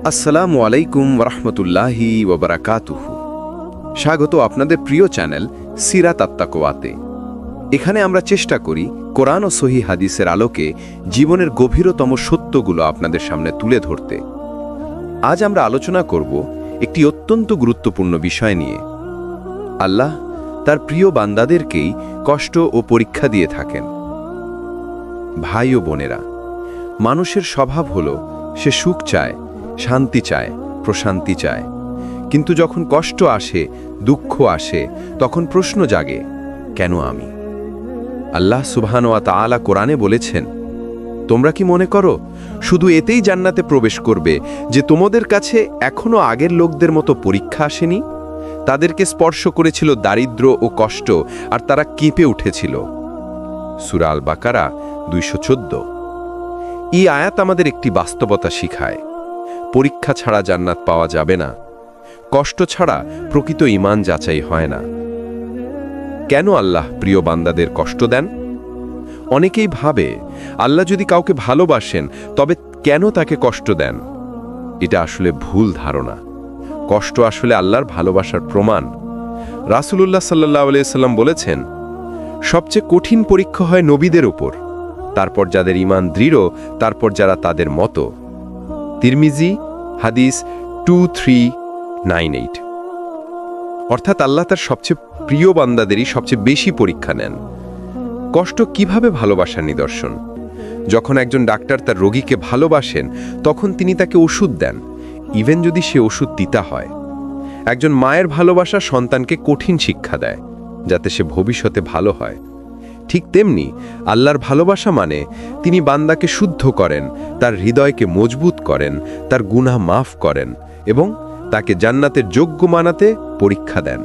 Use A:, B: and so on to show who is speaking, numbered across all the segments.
A: আসসালামু আলাইকুম ওরহমতুল্লাহি ওবরাকাতুহু। স্বাগত আপনাদের প্রিয় চ্যানেল সিরাত আত-তাকওয়াতে। এখানে আমরা চেষ্টা করি কোরআন ও সহি হাদিসের আলোকে জীবনের গভীরতম সত্যগুলো আপনাদের সামনে তুলে ধরতে। আজ আমরা আলোচনা করব একটি অত্যন্ত গুরুত্বপূর্ণ বিষয় নিয়ে। আল্লাহ তার প্রিয় বান্দাদেরকেই কষ্ট ও পরীক্ষা দিয়ে থাকেন। ভাই ও বোনেরা, মানুষের স্বভাব হলো সে সুখ চায়, শান্তি চায়, প্রশান্তি চায়। কিন্তু যখন কষ্ট আসে, দুঃখ আসে, তখন প্রশ্ন জাগে, কেন আমি? আল্লাহ সুবহানাহু ওয়া তাআলা কোরআনে বলেছেন, তোমরা কি মনে করো শুধু এতেই জান্নাতে প্রবেশ করবে যে তোমাদের কাছে এখনো আগের লোকদের মতো পরীক্ষা আসেনি? তাদেরকে স্পর্শ করেছিল দারিদ্র্য ও কষ্ট, আর তারা কেঁপে উঠেছিল। সূরা আল বাকারা 214। এই আয়াত আমাদের একটি বাস্তবতা শিখায়। পরীক্ষা ছাড়া জান্নাত পাওয়া যাবে না। কষ্ট ছাড়া প্রকৃত ঈমান যাচাই হয় না। কেন আল্লাহ প্রিয় বান্দাদের কষ্ট দেন? অনেকেই ভাবে আল্লাহ যদি কাউকে ভালোবাসেন তবে কেন তাকে কষ্ট দেন? এটা আসলে ভুল ধারণা। কষ্ট আসলে আল্লাহর ভালোবাসার প্রমাণ। রাসূলুল্লাহ সাল্লাল্লাহু আলাইহি সাল্লাম বলেছেন, সবচেয়ে কঠিন পরীক্ষা হয় নবীদের উপর, তারপর যাদের ঈমান দৃঢ়, তারপর যারা তাদের মতো। তিরমিজি হাদিস 2398। অর্থাৎ আল্লাহ তার সবচেয়ে প্রিয় বান্দাদেরই সবচেয়ে বেশি পরীক্ষা নেন। কষ্ট কিভাবে ভালোবাসার নিদর্শন? যখন একজন ডাক্তার তার রোগীকে ভালোবাসেন তখন তিনি তাকে ওষুধ দেন, ইভেন যদি সে ওষুধ তিতা হয়। একজন মায়ের ভালোবাসা সন্তানকে কঠিন শিক্ষা দেয়, যাতে সে ভবিষ্যতে ভালো হয়। ঠিক তেমনি আল্লাহর ভালোবাসা মানে তিনি বান্দাকে শুদ্ধ করেন, তার হৃদয়কে মজবুত করেন, তার গুনাহ মাফ করেন এবং তাকে জান্নাতের যোগ্য মানাতে পরীক্ষা দেন।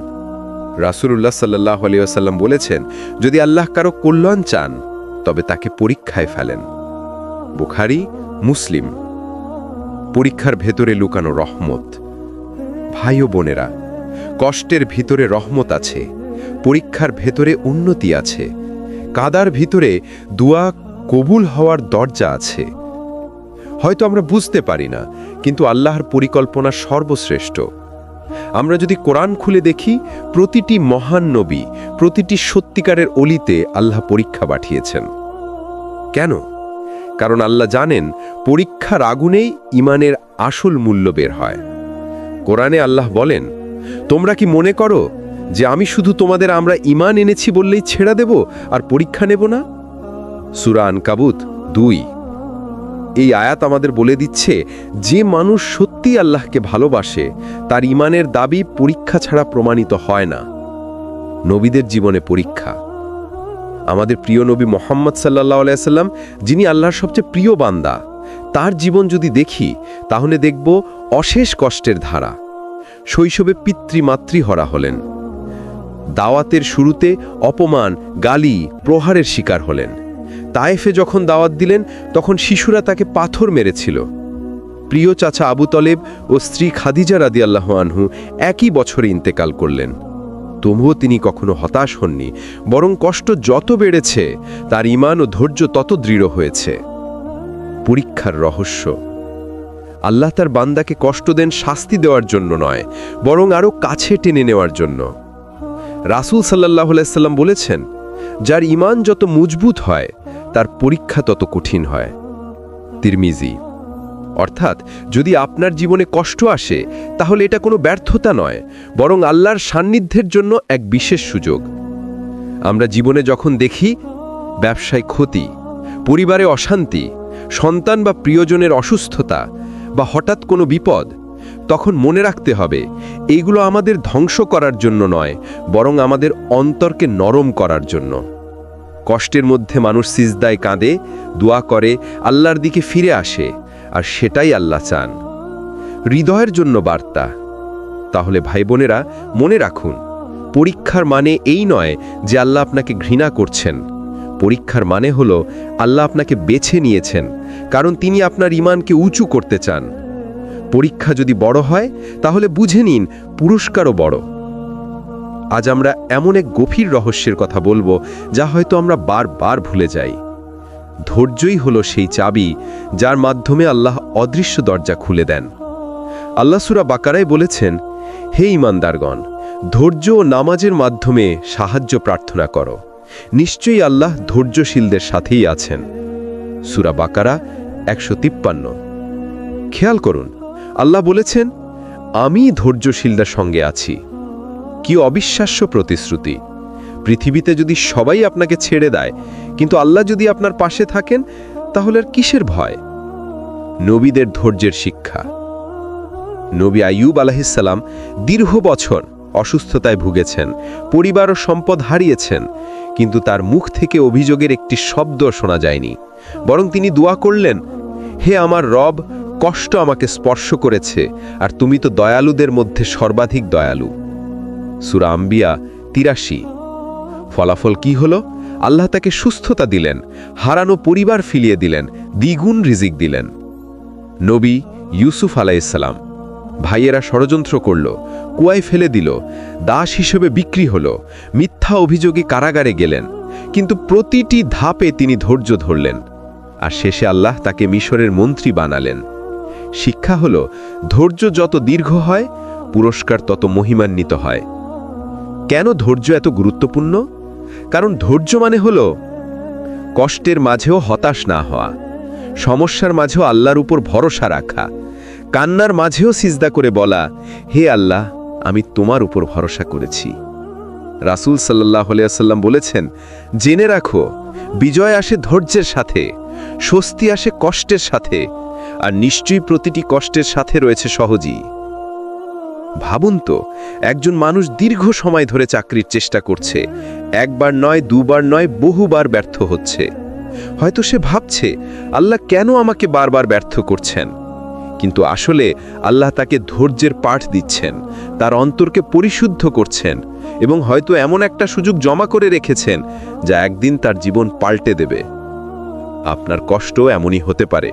A: রাসূলুল্লাহ সাল্লাল্লাহু আলাইহি ওয়াসাল্লাম বলেছেন, যদি আল্লাহ কারো কল্যাণ চান তবে তাকে পরীক্ষায় ফেলেন। বুখারী, মুসলিম। পরীক্ষার ভেতরে লুকানো রহমত। ভাই ও বোনেরা, কষ্টের ভিতরে রহমত আছে, পরীক্ষার ভেতরে উন্নতি আছে, কাদার ভিতরে দোয়া কবুল হওয়ার দরজা আছে। হয়তো আমরা বুঝতে পারি না, কিন্তু আল্লাহর পরিকল্পনা সর্বশ্রেষ্ঠ। আমরা যদি কোরআন খুলে দেখি, প্রতিটি মহান নবী, প্রতিটি সত্যিকারের অলিতে আল্লাহ পরীক্ষা পাঠিয়েছেন। কেন? কারণ আল্লাহ জানেন পরীক্ষার আগুনেই ঈমানের আসল মূল্য বের হয়। কোরআনে আল্লাহ বলেন, তোমরা কি মনে করো যে আমি শুধু তোমাদের আমরা ঈমান এনেছি বললেই ছেড়ে দেব আর পরীক্ষা নেব না? সূরা আনকাবুত 2। এই আয়াত আমাদের বলে দিচ্ছে, যে মানুষ সত্যি আল্লাহকে ভালোবাসে তার ঈমানের দাবি পরীক্ষা ছাড়া প্রমাণিত হয় না। নবীদের জীবনে পরীক্ষা। আমাদের প্রিয় নবী মুহাম্মদ সাল্লাল্লাহু আলাইহি সাল্লাম, যিনি আল্লাহর সবচেয়ে প্রিয় বান্দা, তার জীবন যদি দেখি তাহলে দেখব অশেষ কষ্টের ধারা। শৈশবে পিতৃমাতৃহরা হলেন, দাওয়াতের শুরুতে অপমান, গালি, প্রহারের শিকার হলেন। তায়েফে যখন দাওয়াত দিলেন তখন শিশুরা তাকে পাথর মেরেছিল। প্রিয় চাচা আবু তলেব ও স্ত্রী খাদিজা রাদিয়াল্লাহু আনহু একই বছরে ইন্তেকাল করলেন। তবুও তিনি কখনো হতাশ হননি, বরং কষ্ট যত বেড়েছে তার ঈমান ও ধৈর্য তত দৃঢ় হয়েছে। পরীক্ষার রহস্য। আল্লাহ তার বান্দাকে কষ্ট দেন শাস্তি দেওয়ার জন্য নয়, বরং আরও কাছে টেনে নেওয়ার জন্য। রাসূল সাল্লাল্লাহু আলাইহি সাল্লাম বলেছেন, যার ঈমান যত মজবুত হয় তার পরীক্ষা তত কঠিন হয়। তিরমিজি। অর্থাৎ যদি আপনার জীবনে কষ্ট আসে তাহলে এটা কোনো ব্যর্থতা নয়, বরং আল্লাহর সান্নিধ্যের জন্য এক বিশেষ সুযোগ। আমরা জীবনে যখন দেখি ব্যবসায় ক্ষতি, পরিবারে অশান্তি, সন্তান বা প্রিয়জনের অসুস্থতা বা হঠাৎ কোনো বিপদ, তখন মনে রাখতে হবে এইগুলো আমাদের ধ্বংস করার জন্য নয়, বরং আমাদের অন্তরকে নরম করার জন্য। কষ্টের মধ্যে মানুষ সিজদায় কাঁদে, দোয়া করে, আল্লাহর দিকে ফিরে আসে, আর সেটাই আল্লাহ চান। হৃদয়ের জন্য বার্তা। তাহলে ভাই বোনেরা, মনে রাখুন, পরীক্ষার মানে এই নয় যে আল্লাহ আপনাকে ঘৃণা করছেন। পরীক্ষার মানে হলো আল্লাহ আপনাকে বেছে নিয়েছেন, কারণ তিনি আপনার ঈমানকে উঁচু করতে চান। পরীক্ষা যদি বড় হয় তাহলে বুঝে নিন পুরস্কারও বড়। আজ আমরা এমন এক গভীর রহস্যের কথা বলবো যা হয়তো আমরা বারবার ভুলে যাই। ধৈর্যই হলো সেই চাবি যার মাধ্যমে আল্লাহ অদৃশ্য দরজা খুলে দেন। আল্লাহ সূরা বাকারায় বলেছেন, হে ঈমানদারগণ, ধৈর্য ও নামাজের মাধ্যমে সাহায্য প্রার্থনা করো, নিশ্চয়ই আল্লাহ ধৈর্যশীলদের সাথেই আছেন। সূরা বাকারা 153। খেয়াল করুন, আল্লাহ বলেছেন, আমি ধৈর্যশীলদের সঙ্গে আছি। কি অবিশ্বাস্য প্রতিশ্রুতি! পৃথিবীতে যদি সবাই আপনাকে ছেড়ে দেয়, কিন্তু আল্লাহ যদি আপনার পাশে থাকেন, তাহলে আর কিসের ভয়? নবীদের ধৈর্যের শিক্ষা। নবী আইয়ুব আলাইহিসসালাম দীর্ঘ বছর অসুস্থতায় ভুগেছেন, পরিবার ও সম্পদ হারিয়েছেন, কিন্তু তার মুখ থেকে অভিযোগের একটি শব্দ শোনা যায়নি। বরং তিনি দোয়া করলেন, হে আমার রব, কষ্ট আমাকে স্পর্শ করেছে, আর তুমি তো দয়ালুদের মধ্যে সর্বাধিক দয়ালু। সূরা আম্বিয়া ৮৩। ফলাফল কি হলো? আল্লাহ তাকে সুস্থতা দিলেন, হারানো পরিবার ফিরিয়ে দিলেন, দ্বিগুণ রিজিক দিলেন। নবী ইউসুফ আলাইহিসসালাম, ভাইয়েরা ষড়যন্ত্র করল, কুয়ায় ফেলে দিল, দাস হিসেবে বিক্রি হল, মিথ্যা অভিযোগে কারাগারে গেলেন, কিন্তু প্রতিটি ধাপে তিনি ধৈর্য ধরলেন, আর শেষে আল্লাহ তাকে মিশরের মন্ত্রী বানালেন। শিক্ষা হল, ধৈর্য যত দীর্ঘ হয়, পুরস্কার তত মহিমান্বিত হয়। কেন ধৈর্য এত গুরুত্বপূর্ণ? কারণ ধৈর্য মানে হল কষ্টের মাঝেও হতাশ না হওয়া, সমস্যার মাঝেও আল্লাহর উপর ভরসা রাখা, কান্নার মাঝেও সিজদা করে বলা, হে আল্লাহ, আমি তোমার উপর ভরসা করেছি। রাসূল সাল্লাল্লাহু আলাইহি ওয়াসাল্লাম বলেছেন, জেনে রাখো, বিজয় আসে ধৈর্যের সাথে, স্বস্তি আসে কষ্টের সাথে, আর নিশ্চয়ই প্রতিটি কষ্টের সাথে রয়েছে সহজই। ভাবুন তো, একজন মানুষ দীর্ঘ সময় ধরে চাকরির চেষ্টা করছে, একবার নয়, দুবার নয়, বহুবার ব্যর্থ হচ্ছে। হয়তো সে ভাবছে, আল্লাহ কেন আমাকে বারবার ব্যর্থ করছেন? কিন্তু আসলে আল্লাহ তাকে ধৈর্যের পাঠ দিচ্ছেন, তার অন্তরকে পরিশুদ্ধ করছেন, এবং হয়তো এমন একটা সুযোগ জমা করে রেখেছেন যা একদিন তার জীবন পাল্টে দেবে। আপনার কষ্ট এমনই হতে পারে,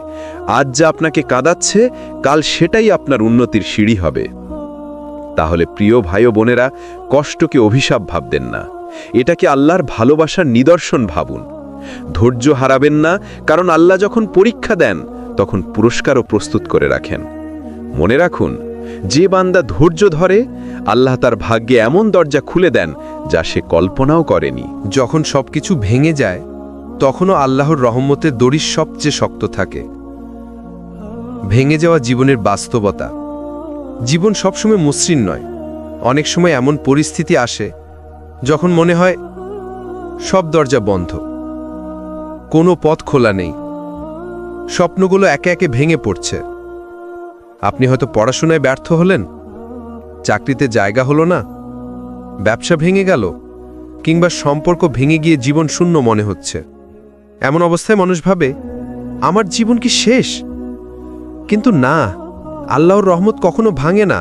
A: আজ যা আপনাকে কাঁদাচ্ছে, কাল সেটাই আপনার উন্নতির সিঁড়ি হবে। তাহলে প্রিয় ভাই ও বোনেরা, কষ্টকে অভিশাপ ভাববেন না, এটাকে আল্লাহর ভালোবাসার নিদর্শন ভাবুন। ধৈর্য হারাবেন না, কারণ আল্লাহ যখন পরীক্ষা দেন, তখন পুরস্কারও প্রস্তুত করে রাখেন। মনে রাখুন, যে বান্দা ধৈর্য ধরে, আল্লাহ তার ভাগ্যে এমন দরজা খুলে দেন যা সে কল্পনাও করেনি।
B: যখন সবকিছু ভেঙে যায়, তখনও আল্লাহর রহমতের দড়ি সবচেয়ে শক্ত থাকে। ভেঙে যাওয়া জীবনের বাস্তবতা। জীবন সবসময় মসৃণ নয়। অনেক সময় এমন পরিস্থিতি আসে যখন মনে হয় সব দরজা বন্ধ, কোনো পথ খোলা নেই, স্বপ্নগুলো একে একে ভেঙে পড়ছে। আপনি হয়তো পড়াশোনায় ব্যর্থ হলেন, চাকরিতে জায়গা হলো না, ব্যবসা ভেঙে গেল, কিংবা সম্পর্ক ভেঙে গিয়ে জীবন শূন্য মনে হচ্ছে। এমন অবস্থায় মানুষ ভাবে, আমার জীবন কি শেষ? কিন্তু না, আল্লাহর রহমত কখনো ভাঙে না,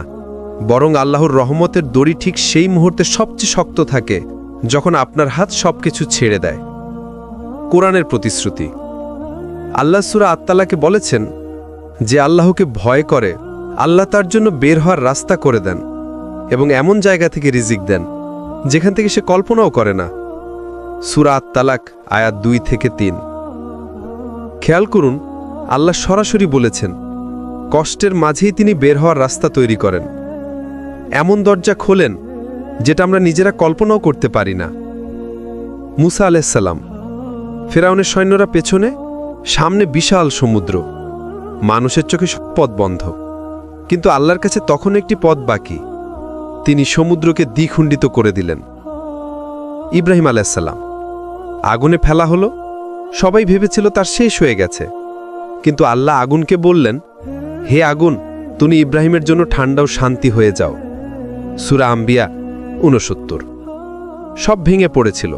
B: বরং আল্লাহর রহমতের দড়ি ঠিক সেই মুহূর্তে সবচেয়ে শক্ত থাকে যখন আপনার হাত সবকিছু ছেড়ে দেয়। কোরআনের প্রতিশ্রুতি। আল্লাহ সূরা আত-তালাকে বলেছেন, যে আল্লাহকে ভয় করে, আল্লাহ তার জন্য বের হওয়ার রাস্তা করে দেন এবং এমন জায়গা থেকে রিজিক দেন যেখান থেকে সে কল্পনাও করে না। সূরা আত-তালাক আয়াত 2 থেকে 3। খেয়াল করুন, আল্লাহ সরাসরি বলেছেন, কষ্টের মাঝেই তিনি বের হওয়ার রাস্তা তৈরি করেন, এমন দরজা খোলেন যেটা আমরা নিজেরা কল্পনাও করতে পারি না। মুসা আলাইহিস সালাম, ফেরাউনের সৈন্যরা পেছনে, সামনে বিশাল সমুদ্র, মানুষের চোখে সব পথ বন্ধ, কিন্তু আল্লাহর কাছে তখন একটি পথ বাকি, তিনি সমুদ্রকে দ্বিখণ্ডিত করে দিলেন। ইব্রাহিম আলাইহিস সালাম, আগুনে ফেলা হলো, সবাই ভেবেছিল তার শেষ হয়ে গেছে, কিন্তু আল্লাহ আগুনকে বললেন, হে আগুন, তুমি ইব্রাহিমের জন্য ঠান্ডা ও শান্তি হয়ে যাও। সূরা আম্বিয়া 69। সব ভেঙে পড়েছিল,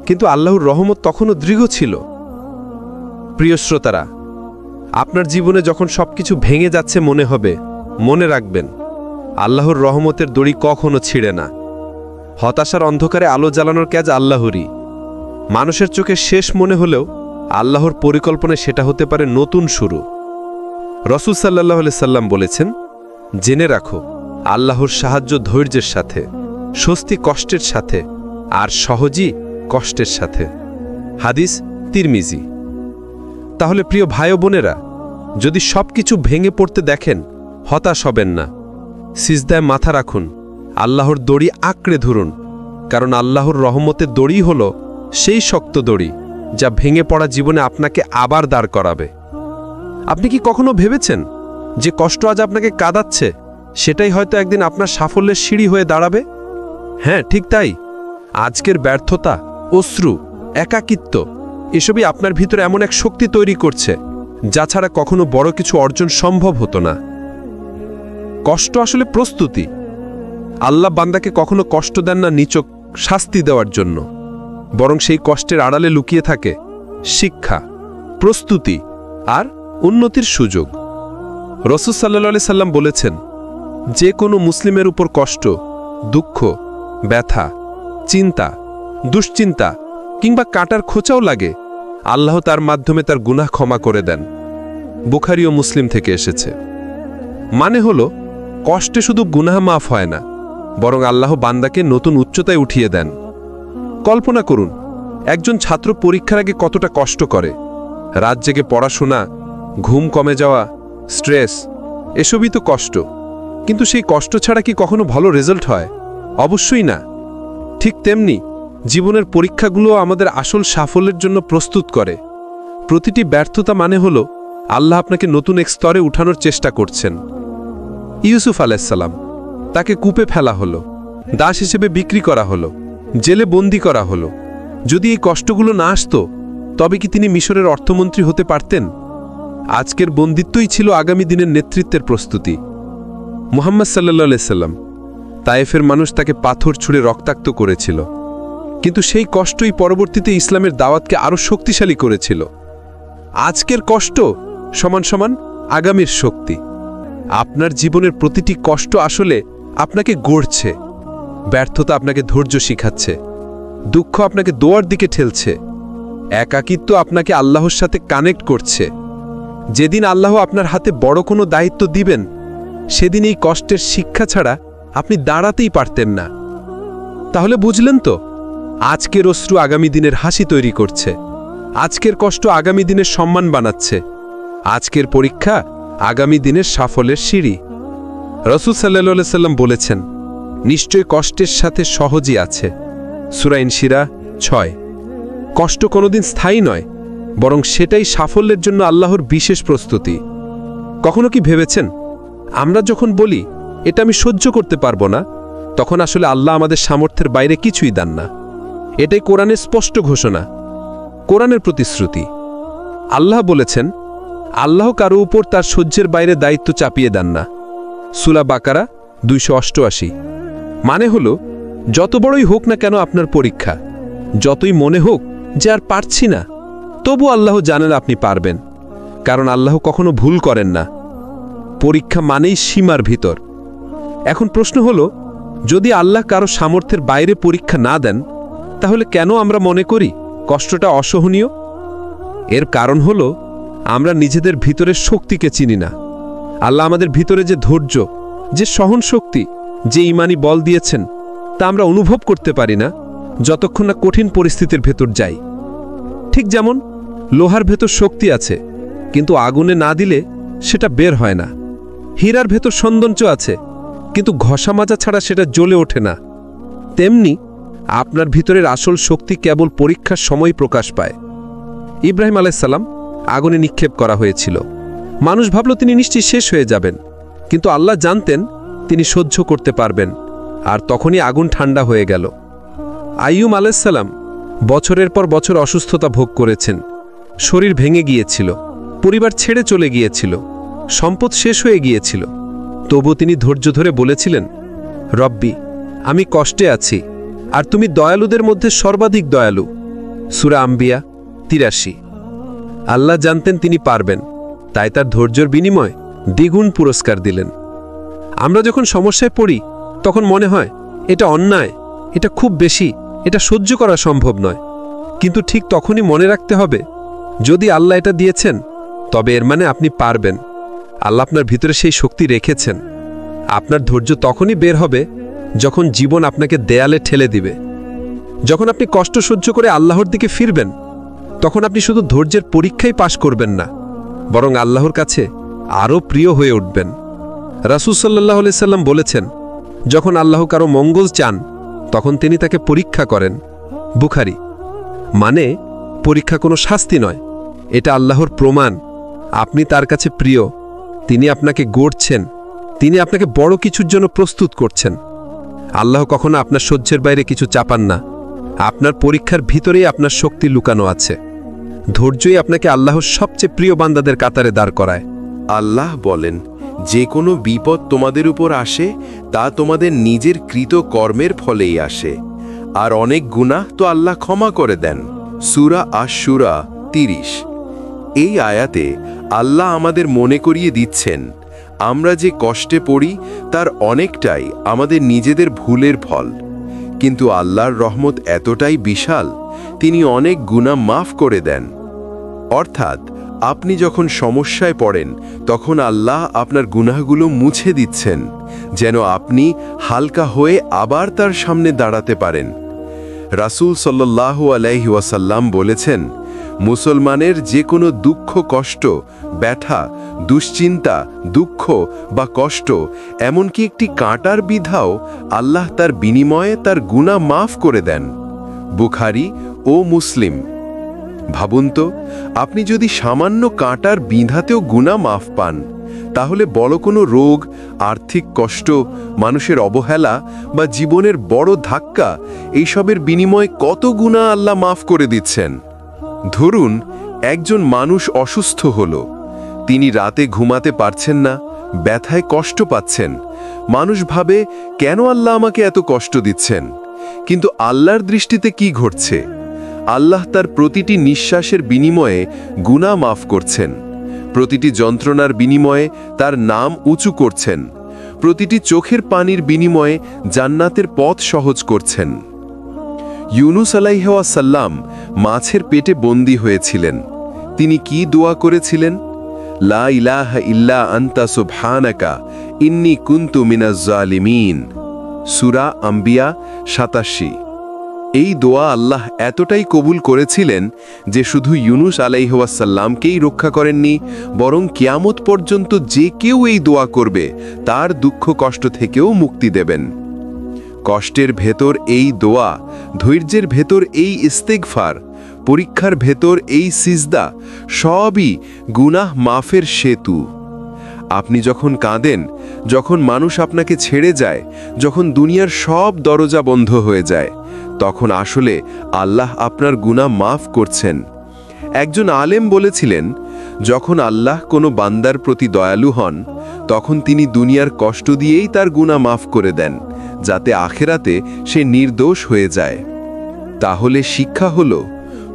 B: কিন্তু আল্লাহর রহমত তখনও দৃঢ় ছিল। প্রিয় শ্রোতারা, আপনার জীবনে যখন সবকিছু ভেঙে যাচ্ছে মনে হবে, মনে রাখবেন, আল্লাহর রহমতের দড়ি কখনো ছিঁড়ে না। হতাশার অন্ধকারে আলো জ্বালানোর কাজ আল্লাহরই। মানুষের চোখে শেষ মনে হলেও আল্লাহর পরিকল্পনায় সেটা হতে পারে নতুন শুরু। রাসূল সাল্লাল্লাহু আলাইহি সাল্লাম বলেছেন, জেনে রাখো, আল্লাহর সাহায্য ধৈর্যের সাথে, স্বস্তি কষ্টের সাথে, আর সহজই কষ্টের সাথে। হাদিস তিরমিজি। তাহলে প্রিয় ভাই ও বোনেরা, যদি সবকিছু ভেঙে পড়তে দেখেন, হতাশ হবেন না। সিজদায় মাথা রাখুন, আল্লাহর দড়ি আঁকড়ে ধরুন, কারণ আল্লাহর রহমতের দড়ি হল সেই শক্ত দড়ি যা ভেঙে পড়া জীবনে আপনাকে আবার দাঁড় করাবে। আপনি কি কখনো ভেবেছেন যে কষ্ট আজ আপনাকে কাঁদাচ্ছে সেটাই হয়তো একদিন আপনার সাফল্যের সিঁড়ি হয়ে দাঁড়াবে? হ্যাঁ, ঠিক তাই। আজকের ব্যর্থতা, অশ্রু, একাকিত্ব এসবই আপনার ভিতরে এমন এক শক্তি তৈরি করছে যা ছাড়া কখনো বড় কিছু অর্জন সম্ভব হতো না। কষ্ট আসলে প্রস্তুতি। আল্লাহ বান্দাকে কখনো কষ্ট দেন না নিছক শাস্তি দেওয়ার জন্য, বরং সেই কষ্টের আড়ালে লুকিয়ে থাকে শিক্ষা, প্রস্তুতি আর উন্নতির সুযোগ। রাসূল সাল্লাল্লাহু আলাইহি সাল্লাম বলেছেন, যে কোনো মুসলিমের উপর কষ্ট, দুঃখ, ব্যথা, চিন্তা, দুশ্চিন্তা কিংবা কাটার খোঁচাও লাগে, আল্লাহ তার মাধ্যমে তার গুনাহ ক্ষমা করে দেন। বুখারী ও মুসলিম থেকে এসেছে। মানে হলো, কষ্টে শুধু গুনাহ মাফ হয় না, বরং আল্লাহ বান্দাকে নতুন উচ্চতায় উঠিয়ে দেন। কল্পনা করুন, একজন ছাত্র পরীক্ষার আগে কতটা কষ্ট করে। রাত জেগে পড়াশোনা, ঘুম কমে যাওয়া, স্ট্রেস, এসবই তো কষ্ট। কিন্তু সেই কষ্ট ছাড়া কি কখনো ভালো রেজাল্ট হয়? অবশ্যই না। ঠিক তেমনি জীবনের পরীক্ষাগুলো আমাদের আসল সাফল্যের জন্য প্রস্তুত করে। প্রতিটি ব্যর্থতা মানে হলো আল্লাহ আপনাকে নতুন এক স্তরে উঠানোর চেষ্টা করছেন। ইউসুফ আলাইহিসসালাম, তাকে কূপে ফেলা হলো, দাস হিসেবে বিক্রি করা হলো, জেলে বন্দি করা হলো। যদি এই কষ্টগুলো না আসতো, তবে কি তিনি মিশরের অর্থমন্ত্রী হতে পারতেন? আজকের বন্দিত্বই ছিল আগামী দিনের নেতৃত্বের প্রস্তুতি। মুহাম্মদ সাল্লাল্লাহু আলাইহি সাল্লাম, তায়েফের মানুষ তাকে পাথর ছুঁড়ে রক্তাক্ত করেছিল, কিন্তু সেই কষ্টই পরবর্তীতে ইসলামের দাওয়াতকে আরও শক্তিশালী করেছিল। আজকের কষ্ট সমান সমান আগামীর শক্তি। আপনার জীবনের প্রতিটি কষ্ট আসলে আপনাকে গড়ছে। ব্যর্থতা আপনাকে ধৈর্য শিখাচ্ছে, দুঃখ আপনাকে দোয়ার দিকে ঠেলছে, একাকিত্ব আপনাকে আল্লাহর সাথে কানেক্ট করছে। যেদিন আল্লাহ আপনার হাতে বড় কোনো দায়িত্ব দিবেন, সেদিন এই কষ্টের শিক্ষা ছাড়া আপনি দাঁড়াতেই পারতেন না। তাহলে বুঝলেন তো, আজকের অশ্রু আগামী দিনের হাসি তৈরি করছে, আজকের কষ্ট আগামী দিনের সম্মান বানাচ্ছে, আজকের পরীক্ষা আগামী দিনের সাফল্যের সিঁড়ি। রাসূল সাল্লাল্লাহু আলাইহি সাল্লাম বলেছেন, নিশ্চয় কষ্টের সাথে সহজই আছে। সূরা ইনশিরা 6। কষ্ট কোনোদিন স্থায়ী নয়, বরং সেটাই সাফল্যের জন্য আল্লাহর বিশেষ প্রস্তুতি। কখনো কি ভেবেছেন, আমরা যখন বলি এটা আমি সহ্য করতে পারবো না, তখন আসলে আল্লাহ আমাদের সামর্থ্যের বাইরে কিছুই দেন না। এটাই কোরআনের স্পষ্ট ঘোষণা, কোরআনের প্রতিশ্রুতি। আল্লাহ বলেছেন, আল্লাহ কারো উপর তার সহ্যের বাইরে দায়িত্ব চাপিয়ে দেন না। সূরা বাকারা 288। মানে হলো, যত বড়ই হোক না কেন আপনার পরীক্ষা, যতই মনে হোক যে আর পারছি না, তবু আল্লাহ জানেন আপনি পারবেন, কারণ আল্লাহ কখনো ভুল করেন না। পরীক্ষা মানেই সীমার ভিতর। এখন প্রশ্ন হলো, যদি আল্লাহ কারো সামর্থ্যের বাইরে পরীক্ষা না দেন, তাহলে কেন আমরা মনে করি কষ্টটা অসহনীয়? এর কারণ হলো, আমরা নিজেদের ভিতরের শক্তিকে চিনি না। আল্লাহ আমাদের ভিতরে যে ধৈর্য, যে সহন শক্তি, যে ঈমানি বল দিয়েছেন, তা আমরা অনুভব করতে পারি না যতক্ষণ না কঠিন পরিস্থিতির ভেতর যাই। ঠিক যেমন লোহার ভেতর শক্তি আছে, কিন্তু আগুনে না দিলে সেটা বের হয় না। হীরার ভেতর সৌন্দর্য আছে, কিন্তু ঘষা মাজা ছাড়া সেটা জ্বলে ওঠে না। তেমনি আপনার ভিতরের আসল শক্তি কেবল পরীক্ষার সময় প্রকাশ পায়। ইব্রাহিম আলাইহিস সালাম আগুনে নিক্ষেপ করা হয়েছিল। মানুষ ভাবল তিনি নিশ্চয়ই শেষ হয়ে যাবেন, কিন্তু আল্লাহ জানতেন তিনি সহ্য করতে পারবেন, আর তখনই আগুন ঠান্ডা হয়ে গেল। আইয়ুব আলাইহিস সালাম বছরের পর বছর অসুস্থতা ভোগ করেছেন। শরীর ভেঙে গিয়েছিল, পরিবার ছেড়ে চলে গিয়েছিল, সম্পদ শেষ হয়ে গিয়েছিল। তবু তিনি ধৈর্য ধরে বলেছিলেন, রব্বি, আমি কষ্টে আছি, আর তুমি দয়ালুদের মধ্যে সর্বাধিক দয়ালু। সূরা আম্বিয়া 83। আল্লাহ জানতেন তিনি পারবেন, তাই তার ধৈর্যের বিনিময়ে দ্বিগুণ পুরস্কার দিলেন। আমরা যখন সমস্যায় পড়ি, তখন মনে হয় এটা অন্যায়, এটা খুব বেশি, এটা সহ্য করা সম্ভব নয়। কিন্তু ঠিক তখনই মনে রাখতে হবে, যদি আল্লাহ এটা দিয়েছেন, তবে এর মানে আপনি পারবেন। আল্লাহ আপনার ভিতরে সেই শক্তি রেখেছেন। আপনার ধৈর্য তখনই বের হবে যখন জীবন আপনাকে দেয়ালে ঠেলে দিবে। যখন আপনি কষ্ট সহ্য করে আল্লাহর দিকে ফিরবেন, তখন আপনি শুধু ধৈর্যের পরীক্ষাই পাশ করবেন না, বরং আল্লাহর কাছে আরও প্রিয় হয়ে উঠবেন। রাসূল সাল্লাল্লাহু আলাইহি সাল্লাম বলেছেন, যখন আল্লাহ কারো মঙ্গল চান তখন তিনি তাকে পরীক্ষা করেন। বুখারী। মানে পরীক্ষা কোনো শাস্তি নয়, এটা আল্লাহর প্রমাণ আপনি তার কাছে প্রিয়, তিনি আপনাকে গড়ছেন, তিনি আপনাকে বড় কিছুর জন্য প্রস্তুত করছেন। আল্লাহ কখনো আপনার সহ্যের বাইরে কিছু চাপান না। আপনার পরীক্ষার ভিতরেই আপনার শক্তি লুকানো আছে। ধৈর্যই আপনাকে আল্লাহর সবচেয়ে প্রিয় বান্দাদের কাতারে দাঁড় করায়।
A: আল্লাহ বলেন, যে কোনো বিপদ তোমাদের উপর আসে তা তোমাদের নিজের কৃত কর্মের ফলেই আসে, আর অনেক গুনাহ তো আল্লাহ ক্ষমা করে দেন। সূরা আশ-শুরা 30। এই আয়াতে আল্লাহ আমাদের মনে করিয়ে দিচ্ছেন, আমরা যে কষ্টে পড়ি তার অনেকটাই আমাদের নিজেদের ভুলের ফল, কিন্তু আল্লাহর রহমত এতটাই বিশাল, তিনি অনেক গুনাহ মাফ করে দেন। অর্থাৎ আপনি যখন সমস্যায় পড়েন তখন আল্লাহ আপনার গুনাহগুলো মুছে দিচ্ছেন, যেন আপনি হালকা হয়ে আবার তার সামনে দাঁড়াতে পারেন। রাসূল সাল্লাল্লাহু আলাইহি ওয়াসাল্লাম বলেছেন, মুসলমানের যে কোনো দুঃখ, কষ্ট, ব্যথা, দুশ্চিন্তা, দুঃখ বা কষ্ট, এমনকি একটি কাঁটার বিধাও আল্লাহ তার বিনিময়ে তার গুনাহ মাফ করে দেন। বুখারী ও মুসলিম। ভাবুন তো, আপনি যদি সামান্য কাঁটার বিঁধাতেও গুনাহ মাফ পান, তাহলে বড় কোনো রোগ, আর্থিক কষ্ট, মানুষের অবহেলা বা জীবনের বড় ধাক্কা, এইসবের বিনিময়ে কত গুনাহ আল্লাহ মাফ করে দিচ্ছেন। ধরুন একজন মানুষ অসুস্থ হলো, তিনি রাতে ঘুমাতে পারছেন না, ব্যথায় কষ্ট পাচ্ছেন। মানুষ ভাবে, কেন আল্লাহ আমাকে এত কষ্ট দিচ্ছেন? কিন্তু আল্লাহর দৃষ্টিতে কি ঘটছে? আল্লাহ তার প্রতিটি নিঃশ্বাসের বিনিময়ে গুনাহ মাফ করছেন, প্রতিটি যন্ত্রণার বিনিময়ে তার নাম উঁচু করছেন, প্রতিটি চোখের পানির বিনিময়ে জান্নাতের পথ সহজ করছেন। ইউনুস আলাইহিস সালাম মাছের পেটে বন্দী হয়েছিলেন। তিনি কি দোয়া করেছিলেন? লা ইলাহা ইল্লা আনতা সুবহানাকা ইন্নী কুনতু মিনাজ জালিমিন। সূরা আম্বিয়া 87। এই দোয়া আল্লাহ এতটাই কবুল করেছিলেন যে শুধু ইউনুস আলাইহিস সালামকেই রক্ষা করেননি, বরং কিয়ামত পর্যন্ত যে কেউ এই দোয়া করবে তার দুঃখ কষ্ট থেকেও মুক্তি দেবেন। কষ্টের ভেতর এই দোয়া, ধৈর্যের ভেতর এই ইস্তেগফার, পরীক্ষার ভেতর এই সিজদা, সবই গুনাহ মাফের সেতু। আপনি যখন কাঁদেন, যখন মানুষ আপনাকে ছেড়ে যায়, যখন দুনিয়ার সব দরজা বন্ধ হয়ে যায়, তখন আসলে আল্লাহ আপনার গুনাহ মাফ করছেন। একজন আলেম বলেছিলেন, যখন আল্লাহ কোনো বান্দার প্রতি দয়ালু হন, তখন তিনি দুনিয়ার কষ্ট দিয়েই তার গুনাহ মাফ করে দেন, যাতে আখেরাতে সে নির্দোষ হয়ে যায়। তাহলে শিক্ষা হলো,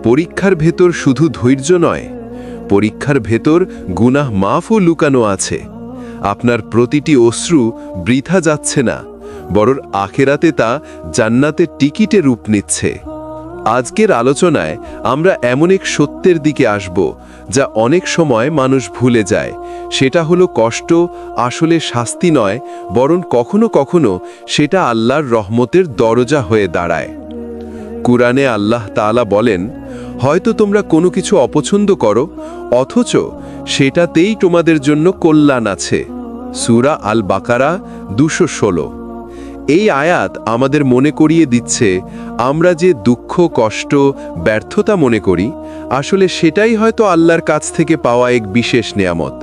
A: পরীক্ষার ভেতর শুধু ধৈর্য নয়, পরীক্ষার ভেতর গুনাহ মাফও লুকানো আছে। আপনার প্রতিটি অশ্রু বৃথা যাচ্ছে না, বরং আখেরাতে তা জান্নাতের টিকিটে রূপ নিচ্ছে। আজকের আলোচনায় আমরা এমন এক সত্যের দিকে আসব যা অনেক সময় মানুষ ভুলে যায়। সেটা হলো, কষ্ট আসলে শাস্তি নয়, বরং কখনো কখনো সেটা আল্লাহর রহমতের দরজা হয়ে দাঁড়ায়। কুরআনে আল্লাহ তাআলা বলেন, হয়তো তোমরা কোনো কিছু অপছন্দ করো, অথচ সেটাতেই তোমাদের জন্য কল্যাণ আছে। সূরা আল বাকারা 216। এই আয়াত আমাদের মনে করিয়ে দিচ্ছে, আমরা যে দুঃখ, কষ্ট, ব্যর্থতা মনে করি, আসলে সেটাই হয়তো আল্লাহর কাছ থেকে পাওয়া এক বিশেষ নেয়ামত।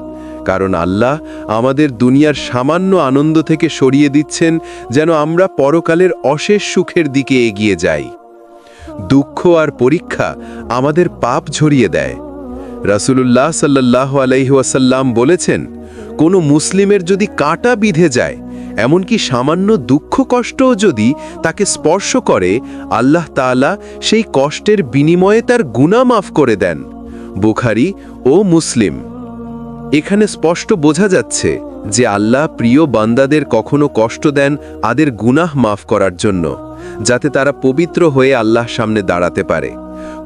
A: কারণ আল্লাহ আমাদের দুনিয়ার সামান্য আনন্দ থেকে সরিয়ে দিচ্ছেন, যেন আমরা পরকালের অশেষ সুখের দিকে এগিয়ে যাই। দুঃখ আর পরীক্ষা আমাদের পাপ ঝরিয়ে দেয়। রাসূলুল্লাহ সাল্লাল্লাহু আলাইহি ওয়াসাল্লাম বলেছেন, কোনো মুসলিমের যদি কাঁটা বিঁধে যায়, এমনকি সামান্য দুঃখ কষ্টও যদি তাকে স্পর্শ করে, আল্লাহ তাআলা সেই কষ্টের বিনিময়ে তার গুনাহ মাফ করে দেন। বুখারী ও মুসলিম। এখানে স্পষ্ট বোঝা যাচ্ছে যে আল্লাহ প্রিয় বান্দাদের কখনো কষ্ট দেন তাদের গুনাহ মাফ করার জন্য, যাতে তারা পবিত্র হয়ে আল্লাহর সামনে দাঁড়াতে পারে।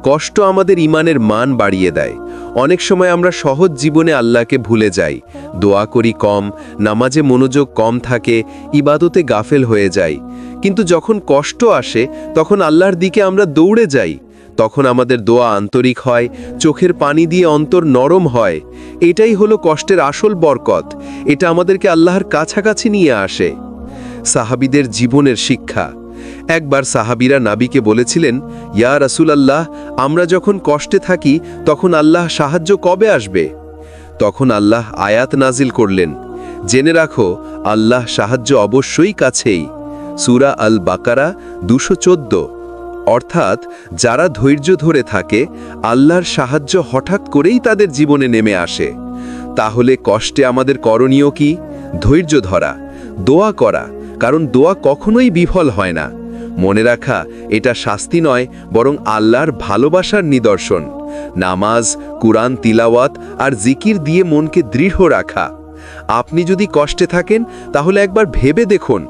A: কষ্ট আমাদের ঈমানের মান বাড়িয়ে দেয়। অনেক সময় আমরা সহজ জীবনে আল্লাহকে ভুলে যাই, দোয়া করি কম, নামাজে মনোযোগ কম থাকে, ইবাদতে গাফেল হয়ে যাই। কিন্তু যখন কষ্ট আসে তখন আল্লাহর দিকে আমরা দৌড়ে যাই। তখন আমাদের দোয়া আন্তরিক হয়, চোখের পানি দিয়ে অন্তর নরম হয়। এটাই হলো কষ্টের আসল বরকত। এটা আমাদেরকে আল্লাহর কাছাকাছি নিয়ে আসে। সাহাবীদের জীবনের শিক্ষা। একবার সাহাবীরা নাবিকে বলেছিলেন, ইয়া রাসূলুল্লাহ, আমরা যখন কষ্টে থাকি তখন আল্লাহ সাহায্য কবে আসবে? তখন আল্লাহ আয়াত নাজিল করলেন, জেনে রাখো আল্লাহ সাহায্য অবশ্যই কাছেই। সূরা আল বাকারা 214। অর্থাৎ যারা ধৈর্য ধরে থাকে আল্লাহর সাহায্য হঠাৎ করেই তাদের জীবনে নেমে আসে। তাহলে কষ্টে আমাদের করণীয় কি? ধৈর্য ধরা, দোয়া করা, কারণ দোয়া কখনোই বিফল হয় না। মনে রাখা এটা শাস্তি নয়, বরং আল্লাহর ভালোবাসার নিদর্শন। নামাজ, কুরআন তিলাওয়াত আর জিকির দিয়ে মনকে দৃঢ় রাখা। আপনি যদি কষ্টে থাকেন তাহলে একবার ভেবে দেখুন,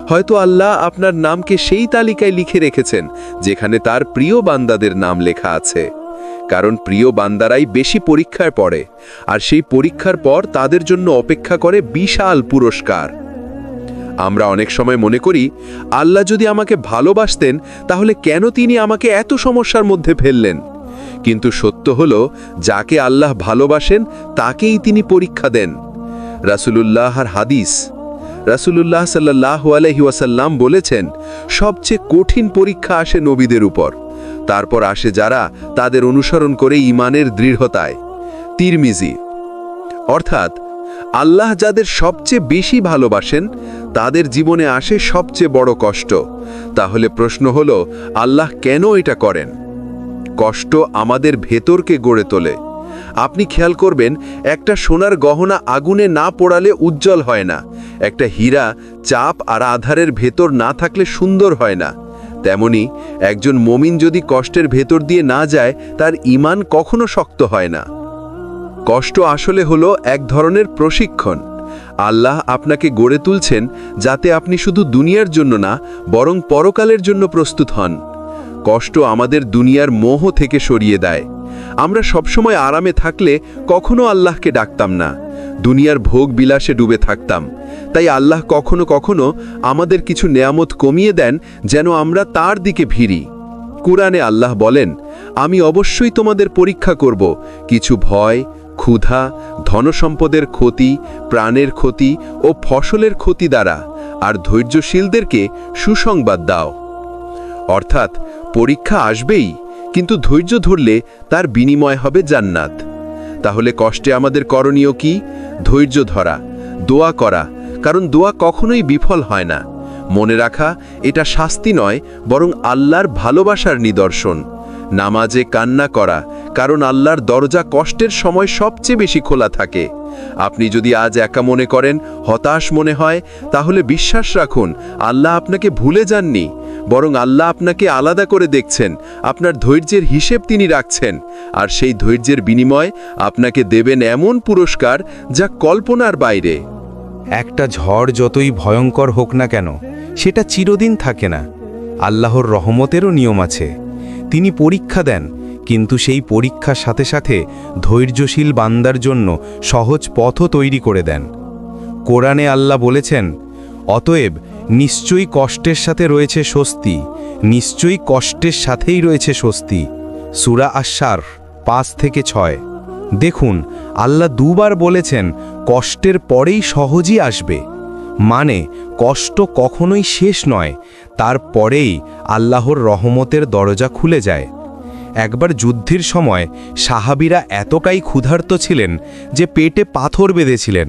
A: হয়তো আল্লাহ আপনার নামকে সেই তালিকায় লিখে রেখেছেন যেখানে তার প্রিয় বান্দাদের নাম লেখা আছে। কারণ প্রিয় বান্দারাই বেশি পরীক্ষায় পড়ে, আর সেই পরীক্ষার পর তাদের জন্য অপেক্ষা করে বিশাল পুরস্কার। আমরা অনেক সময় মনে করি, আল্লাহ যদি আমাকে ভালোবাসতেন তাহলে কেন তিনি আমাকে এত সমস্যার মধ্যে ফেললেন? কিন্তু সত্য হলো, যাকে আল্লাহ ভালোবাসেন তাকেই তিনি পরীক্ষা দেন। রাসূলুল্লাহর হাদিস। রাসূলুল্লাহ সাল্লাল্লাহু আলাইহি ওয়াসাল্লাম বলেছেন, সবচেয়ে কঠিন পরীক্ষা আসে নবীদের উপর, তারপর আসে যারা তাদের অনুসরণ করে ঈমানের দৃঢ়তায়। তিরমিজি। অর্থাৎ আল্লাহ যাদের সবচেয়ে বেশি ভালোবাসেন তাদের জীবনে আসে সবচেয়ে বড় কষ্ট। তাহলে প্রশ্ন হলো, আল্লাহ কেন এটা করেন? কষ্ট আমাদের ভেতরকে গড়ে তোলে। আপনি খেয়াল করবেন, একটা সোনার গহনা আগুনে না পোড়ালে উজ্জ্বল হয় না, একটা হীরা চাপ আর আধারের ভেতর না থাকলে সুন্দর হয় না। তেমনি একজন মুমিন যদি কষ্টের ভেতর দিয়ে না যায়, তার ঈমান কখনো শক্ত হয় না। কষ্ট আসলে হলো এক ধরনের প্রশিক্ষণ। আল্লাহ আপনাকে গড়ে তুলছেন যাতে আপনি শুধু দুনিয়ার জন্য না, বরং পরকালের জন্য প্রস্তুত হন। কষ্ট আমাদের দুনিয়ার মোহ থেকে সরিয়ে দেয়। আমরা সবসময় আরামে থাকলে কখনো আল্লাহকে ডাকতাম না, দুনিয়ার ভোগ বিলাসে ডুবে থাকতাম। তাই আল্লাহ কখনো কখনো আমাদের কিছু নেয়ামত কমিয়ে দেন যেন আমরা তার দিকে ভিড়ি। কুরআনে আল্লাহ বলেন, আমি অবশ্যই তোমাদের পরীক্ষা করব কিছু ভয়, ক্ষুধা, ধনসম্পদের ক্ষতি, প্রাণের ক্ষতি ও ফসলের ক্ষতি দ্বারা, আর ধৈর্যশীলদেরকে সুসংবাদ দাও। অর্থাৎ পরীক্ষা আসবেই, কিন্তু ধৈর্য ধরলে তার বিনিময় হবে জান্নাত। তাহলে কষ্টে আমাদের করণীয় কি? ধৈর্য ধরা, দোয়া করা, কারণ দোয়া কখনোই বিফল হয় না। মনে রাখা এটা শাস্তি নয়, বরং আল্লাহর ভালোবাসার নিদর্শন। নামাজে কান্না করা, কারণ আল্লাহর দরজা কষ্টের সময় সবচেয়ে বেশি খোলা থাকে। আপনি যদি আজ একা মনে করেন, হতাশ মনে হয়, তাহলে বিশ্বাস রাখুন আল্লাহ আপনাকে ভুলে যাননি, বরং আল্লাহ আপনাকে আলাদা করে দেখছেন। আপনার ধৈর্যের হিসেব তিনি রাখছেন, আর সেই ধৈর্যের বিনিময় আপনাকে দেবেন এমন পুরস্কার যা কল্পনার বাইরে।
C: একটা ঝড় যতই ভয়ঙ্কর হোক না কেন, সেটা চিরদিন থাকে না। আল্লাহর রহমতেরও নিয়ম আছে। তিনি পরীক্ষা দেন, কিন্তু সেই পরীক্ষার সাথে সাথে ধৈর্যশীল বান্দার জন্য সহজ পথও তৈরি করে দেন। কোরআনে আল্লাহ বলেছেন, অতএব নিশ্চয়ই কষ্টের সাথে রয়েছে স্বস্তি, নিশ্চয়ই কষ্টের সাথেই রয়েছে স্বস্তি। সূরা আশ-শারহ 5 থেকে 6। দেখুন, আল্লাহ দুবার বলেছেন কষ্টের পরেই সহজই আসবে। মানে কষ্ট কখনোই শেষ নয়, তারপরেই আল্লাহর রহমতের দরজা খুলে যায়। একবার যুদ্ধের সময় সাহাবীরা এতটাই ক্ষুধার্ত ছিলেন যে পেটে পাথর বেঁধেছিলেন।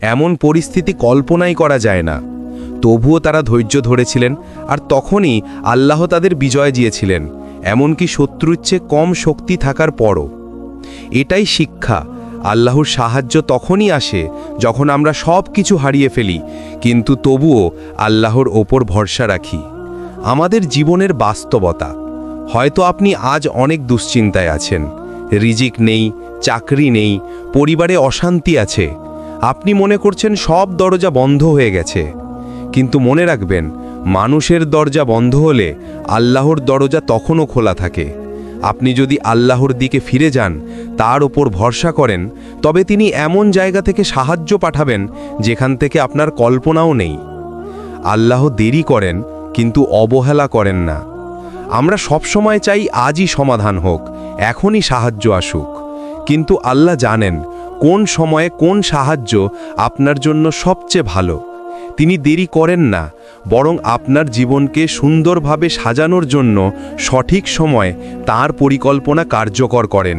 C: এমন পরিস্থিতি কল্পনাই করা যায় না। তবুও তারা ধৈর্য ধরেছিলেন, আর তখনই আল্লাহ তাদের বিজয় দিয়েছিলেন, এমনকি শত্রুর চেয়ে কম শক্তি থাকার পরও। এটাই শিক্ষা। আল্লাহর সাহায্য তখনই আসে যখন আমরা সব কিছু হারিয়ে ফেলি, কিন্তু তবুও আল্লাহর ওপর ভরসা রাখি। আমাদের জীবনের বাস্তবতা। হয়তো আপনি আজ অনেক দুশ্চিন্তায় আছেন, রিজিক নেই, চাকরি নেই, পরিবারে অশান্তি আছে। আপনি মনে করছেন সব দরজা বন্ধ হয়ে গেছে। কিন্তু মনে রাখবেন, মানুষের দরজা বন্ধ হলে আল্লাহর দরজা তখনও খোলা থাকে। আপনি যদি আল্লাহর দিকে ফিরে যান, তার ওপর ভরসা করেন, তবে তিনি এমন জায়গা থেকে সাহায্য পাঠাবেন যেখান থেকে আপনার কল্পনাও নেই। আল্লাহ দেরি করেন, কিন্তু অবহেলা করেন না। আমরা সবসময় চাই আজই সমাধান হোক, এখনই সাহায্য আসুক। কিন্তু আল্লাহ জানেন কোন সময়ে কোন সাহায্য আপনার জন্য সবচেয়ে ভালো। তিনি দেরি করেন না, বরং আপনার জীবনকে সুন্দরভাবে সাজানোর জন্য সঠিক সময় তার পরিকল্পনা কার্যকর করেন।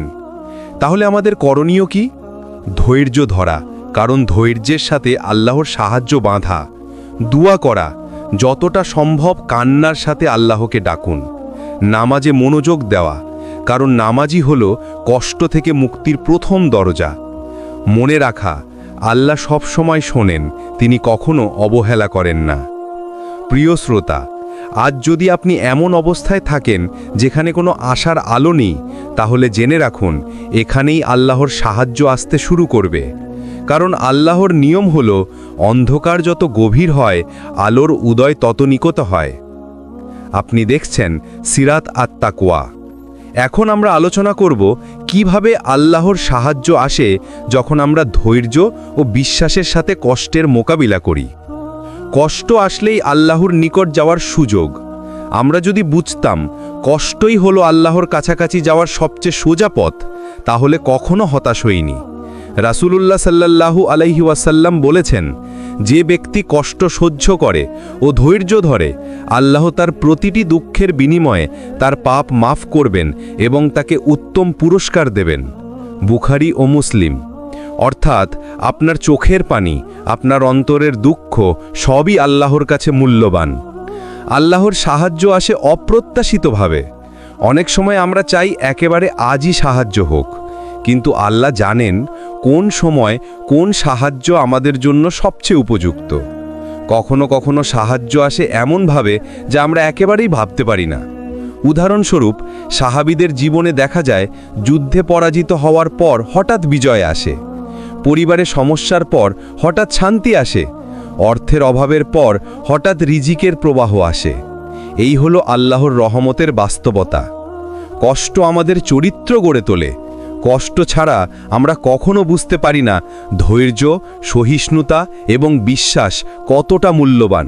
C: তাহলে আমাদের করণীয় কি? ধৈর্য ধরা, কারণ ধৈর্যের সাথে আল্লাহর সাহায্য বাঁধা। দোয়া করা, যতটা সম্ভব কান্নার সাথে আল্লাহকে ডাকুন। নামাজে মনোযোগ দেওয়া, কারণ নামাজই হলো কষ্ট থেকে মুক্তির প্রথম দরজা। মনে রাখা, আল্লাহ সব সময় শোনেন, তিনি কখনো অবহেলা করেন না। প্রিয় শ্রোতা, আজ যদি আপনি এমন অবস্থায় থাকেন যেখানে কোনো আশার আলো নেই, তাহলে জেনে রাখুন এখানেই আল্লাহর সাহায্য আসতে শুরু করবে। কারণ আল্লাহর নিয়ম হলো অন্ধকার যত গভীর হয়, আলোর উদয় তত নিকট হয়। আপনি দেখছেন সিরাত আত-তাকওয়া। এখন আমরা আলোচনা করব কিভাবে আল্লাহর সাহায্য আসে যখন আমরা ধৈর্য ও বিশ্বাসের সাথে কষ্টের মোকাবিলা করি। কষ্ট আসলেই আল্লাহর নিকট যাওয়ার সুযোগ। আমরা যদি বুঝতাম কষ্টই হলো আল্লাহর কাছাকাছি যাওয়ার সবচেয়ে সোজা পথ, তাহলে কখনো হতাশ হইনি। রাসূলুল্লাহ সাল্লাল্লাহু আলাইহি ওয়াসাল্লাম বলেছেন, যে ব্যক্তি কষ্ট সহ্য করে ও ধৈর্য ধরে, আল্লাহ তার প্রতিটি দুঃখের বিনিময়ে তার পাপ মাফ করবেন এবং তাকে উত্তম পুরস্কার দেবেন। বুখারী ও মুসলিম। অর্থাৎ আপনার চোখের পানি, আপনার অন্তরের দুঃখ সবই আল্লাহর কাছে মূল্যবান। আল্লাহর সাহায্য আসে অপ্রত্যাশিতভাবে। অনেক সময় আমরা চাই একেবারে আজই সাহায্য হোক, কিন্তু আল্লাহ জানেন কোন সময় কোন সাহায্য আমাদের জন্য সবচেয়ে উপযুক্ত। কখনো কখনো সাহায্য আসে এমনভাবে যা আমরা একেবারেই ভাবতে পারি না। উদাহরণস্বরূপ, সাহাবীদের জীবনে দেখা যায় যুদ্ধে পরাজিত হওয়ার পর হঠাৎ বিজয় আসে, পরিবারে সমস্যার পর হঠাৎ শান্তি আসে, অর্থের অভাবের পর হঠাৎ রিজিকের প্রবাহ আসে। এই হলো আল্লাহর রহমতের বাস্তবতা। কষ্ট আমাদের চরিত্র গড়ে তোলে। কষ্ট ছাড়া আমরা কখনো বুঝতে পারি না ধৈর্য, সহিষ্ণুতা এবং বিশ্বাস কতটা মূল্যবান।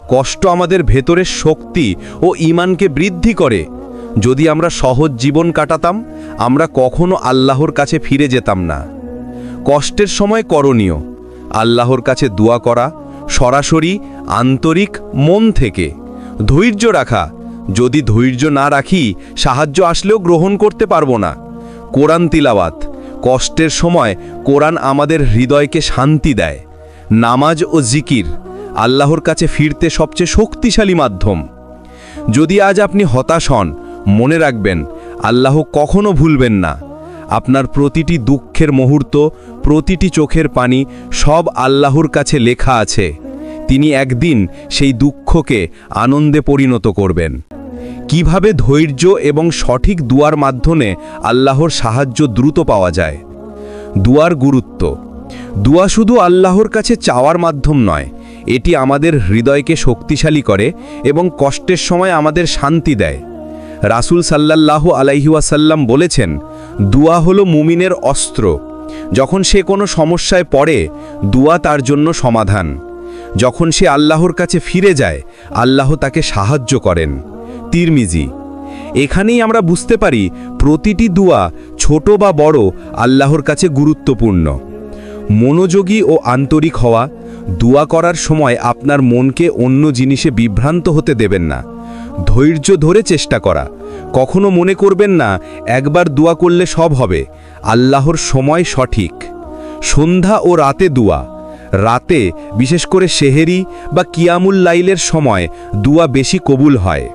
C: কষ্ট আমাদের ভেতরের শক্তি ও ঈমানকে বৃদ্ধি করে। যদি আমরা সহজ জীবন কাটাতাম, আমরা কখনো আল্লাহর কাছে ফিরে যেতাম না। কষ্টের সময় করণীয়: আল্লাহর কাছে দোয়া করা, সরাসরি আন্তরিক মন থেকে। ধৈর্য রাখা, যদি ধৈর্য না রাখি সাহায্য আসলেও গ্রহণ করতে পারবো না। কোরআন তিলাওয়াত, কষ্টের সময় কোরআন আমাদের হৃদয়কে শান্তি দেয়। নামাজ ও জিকির, আল্লাহর কাছে ফিরতে সবচেয়ে শক্তিশালী মাধ্যম। যদি আজ আপনি হতাশ হন, মনে রাখবেন আল্লাহ কখনো ভুলবেন না। আপনার প্রতিটি দুঃখের মুহূর্ত, প্রতিটি চোখের পানি সব আল্লাহর কাছে লেখা আছে। তিনি একদিন সেই দুঃখকে আনন্দে পরিণত করবেন। কিভাবে ধৈর্য এবং সঠিক দুয়ার মাধ্যমে আল্লাহর সাহায্য দ্রুত পাওয়া যায়? দুয়ার গুরুত্ব: দুয়া শুধু আল্লাহর কাছে চাওয়ার মাধ্যম নয়, এটি আমাদের হৃদয়কে শক্তিশালী করে এবং কষ্টের সময় আমাদের শান্তি দেয়। রাসূল সাল্লাল্লাহু আলাইহি ওয়াসাল্লাম বলেছেন, দুয়া হলো মুমিনের অস্ত্র। যখন সে কোনো সমস্যায় পড়ে, দুয়া তার জন্য সমাধান। যখন সে আল্লাহর কাছে ফিরে যায়, আল্লাহ তাকে সাহায্য করেন। তিরমিজি। এখানেই আমরা বুঝতে পারি প্রতিটি দুয়া, ছোট বা বড়, আল্লাহর কাছে গুরুত্বপূর্ণ। মনোযোগী ও আন্তরিক হওয়া: দুয়া করার সময় আপনার মনকে অন্য জিনিসে বিভ্রান্ত হতে দেবেন না। ধৈর্য ধরে চেষ্টা করা। কখনো মনে করবেন না একবার দুয়া করলে সব হবে। আল্লাহর সময় সঠিক। সন্ধ্যা ও রাতে দুয়া: রাতে, বিশেষ করে সেহেরি বা কিয়ামুল লাইলের সময় দুয়া বেশি কবুল হয়।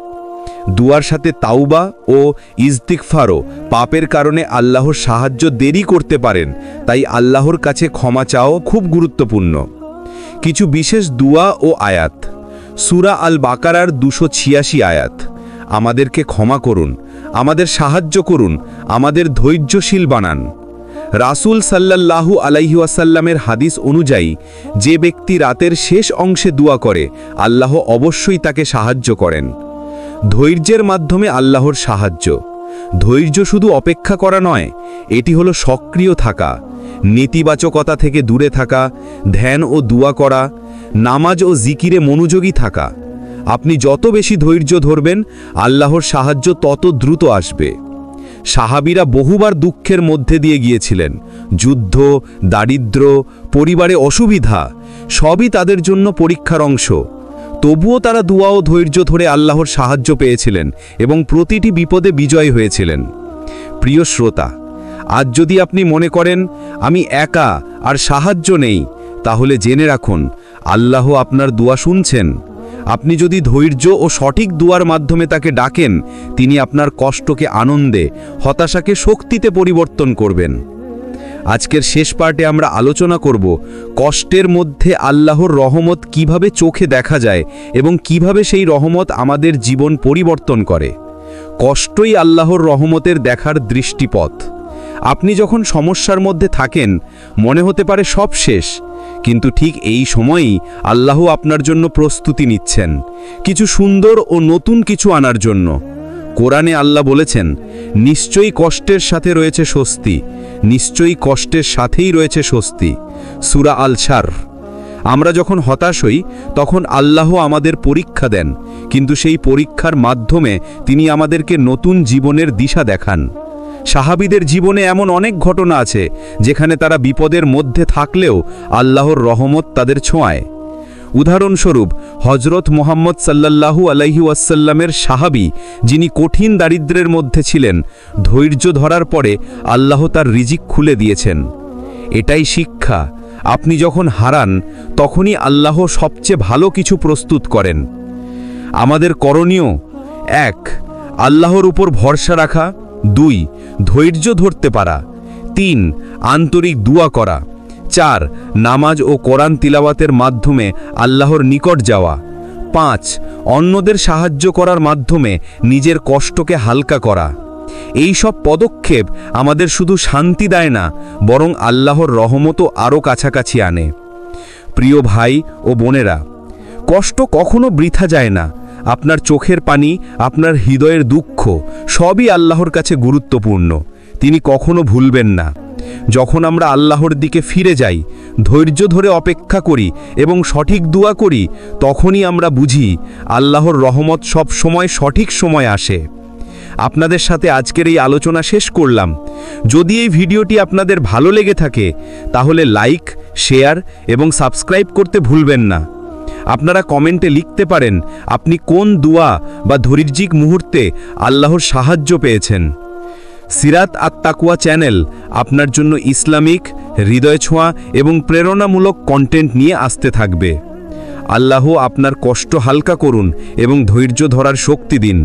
C: দুয়ার সাথে তাওবা ও ইস্তিগফারও, পাপের কারণে আল্লাহর সাহায্য দেরি করতে পারেন, তাই আল্লাহর কাছে ক্ষমা চাও খুব গুরুত্বপূর্ণ। কিছু বিশেষ দুয়া ও আয়াত: সূরা আল বাকারার 286 আয়াত: আমাদেরকে ক্ষমা করুন, আমাদের সাহায্য করুন, আমাদের ধৈর্যশীল বানান। রাসূল সাল্লাল্লাহু আলাইহি ওয়াসাল্লামের হাদিস অনুযায়ী, যে ব্যক্তি রাতের শেষ অংশে দোয়া করে, আল্লাহ অবশ্যই তাকে সাহায্য করেন। ধৈর্যের মাধ্যমে আল্লাহর সাহায্য: ধৈর্য শুধু অপেক্ষা করা নয়, এটি হলো সক্রিয় থাকা, নেতিবাচকতা থেকে দূরে থাকা, ধ্যান ও দোয়া করা, নামাজ ও জিকিরে মনোযোগী থাকা। আপনি যত বেশি ধৈর্য ধরবেন আল্লাহর সাহায্য তত দ্রুত আসবে। সাহাবীরা বহুবার দুঃখের মধ্যে দিয়ে গিয়েছিলেন। যুদ্ধ, দারিদ্র্য, পরিবারে অসুবিধা সবই তাদের জন্য পরীক্ষার অংশ। তবুও তারা দুয়া ও ধৈর্য ধরে আল্লাহর সাহায্য পেয়েছিলেন এবং প্রতিটি বিপদে বিজয় হয়েছিলেন। প্রিয় শ্রোতা, আজ যদি আপনি মনে করেন আমি একা আর সাহায্য নেই, তাহলে জেনে রাখুন আল্লাহ আপনার দোয়া শুনছেন। আপনি যদি ধৈর্য ও সঠিক দুয়ার মাধ্যমে তাকে ডাকেন, তিনি আপনার কষ্টকে আনন্দে, হতাশাকে শক্তিতে পরিবর্তন করবেন। আজকের শেষ পার্টে আমরা আলোচনা করব কষ্টের মধ্যে আল্লাহর রহমত কিভাবে চোখে দেখা যায় এবং কিভাবে সেই রহমত আমাদের জীবন পরিবর্তন করে। কষ্টই আল্লাহর রহমতের দেখার দৃষ্টিপথ। আপনি যখন সমস্যার মধ্যে থাকেন, মনে হতে পারে সব শেষ, কিন্তু ঠিক এই সময়ই আল্লাহ আপনার জন্য প্রস্তুতি নিচ্ছেন কিছু সুন্দর ও নতুন কিছু আনার জন্য। কোরআনে আল্লাহ বলেছেন, নিশ্চয়ই কষ্টের সাথে রয়েছে স্বস্তি, নিশ্চয়ই কষ্টের সাথেই রয়েছে স্বস্তি। সূরা আল-শার। আমরা যখন হতাশ হই তখন আল্লাহ আমাদের পরীক্ষা দেন, কিন্তু সেই পরীক্ষার মাধ্যমে তিনি আমাদেরকে নতুন জীবনের দিশা দেখান। সাহাবীদের জীবনে এমন অনেক ঘটনা আছে যেখানে তারা বিপদের মধ্যে থাকলেও আল্লাহর রহমত তাদের ছোঁয়ায়। উদাহরণস্বরূপ হজরত মুহাম্মদ সাল্লাল্লাহু আলাইহি ওয়াসাল্লামের সাহাবী, যিনি কঠিন দারিদ্র্যের মধ্যে ছিলেন, ধৈর্য ধরার পরে আল্লাহ তার রিজিক খুলে দিয়েছেন। এটাই শিক্ষা, আপনি যখন হারান তখনই আল্লাহ সবচেয়ে ভালো কিছু প্রস্তুত করেন। আমাদের করণীয়: 1. আল্লাহর উপর ভরসা রাখা, 2. ধৈর্য ধরতে পারা, 3. আন্তরিক দুয়া করা, 4. নামাজ ও কোরআন তিলাওয়াতের মাধ্যমে আল্লাহর নিকট যাওয়া, 5. অন্যদের সাহায্য করার মাধ্যমে নিজের কষ্টকে হালকা করা। এই সব পদক্ষেপ আমাদের শুধু শান্তি দেয় না, বরং আল্লাহর রহমতও আরও কাছাকাছি আনে। প্রিয় ভাই ও বোনেরা, কষ্ট কখনো বৃথা যায় না। আপনার চোখের পানি, আপনার হৃদয়ের দুঃখ সবই আল্লাহর কাছে গুরুত্বপূর্ণ। তিনি কখনো ভুলবেন না। যখন আমরা আল্লাহর দিকে ফিরে যাই, ধৈর্য ধরে অপেক্ষা করি এবং সঠিক দোয়া করি, তখনই আমরা বুঝি আল্লাহর রহমত সব সময় সঠিক সময় আসে। আপনাদের সাথে আজকের এই আলোচনা শেষ করলাম। যদি এই ভিডিওটি আপনাদের ভালো লেগে থাকে, তাহলে লাইক, শেয়ার এবং সাবস্ক্রাইব করতে ভুলবেন না। আপনারা কমেন্টে লিখতে পারেন আপনি কোন দোয়া বা ধৈর্যিক মুহূর্তে আল্লাহর সাহায্য পেয়েছেন। সিরাত আত-তাকওয়া চ্যানেল আপনার জন্য ইসলামিক, হৃদয় ছোঁয়া এবং প্রেরণামূলক কন্টেন্ট নিয়ে আসতে থাকবে। আল্লাহ আপনার কষ্ট হালকা করুন এবং ধৈর্য ধরার শক্তি দিন।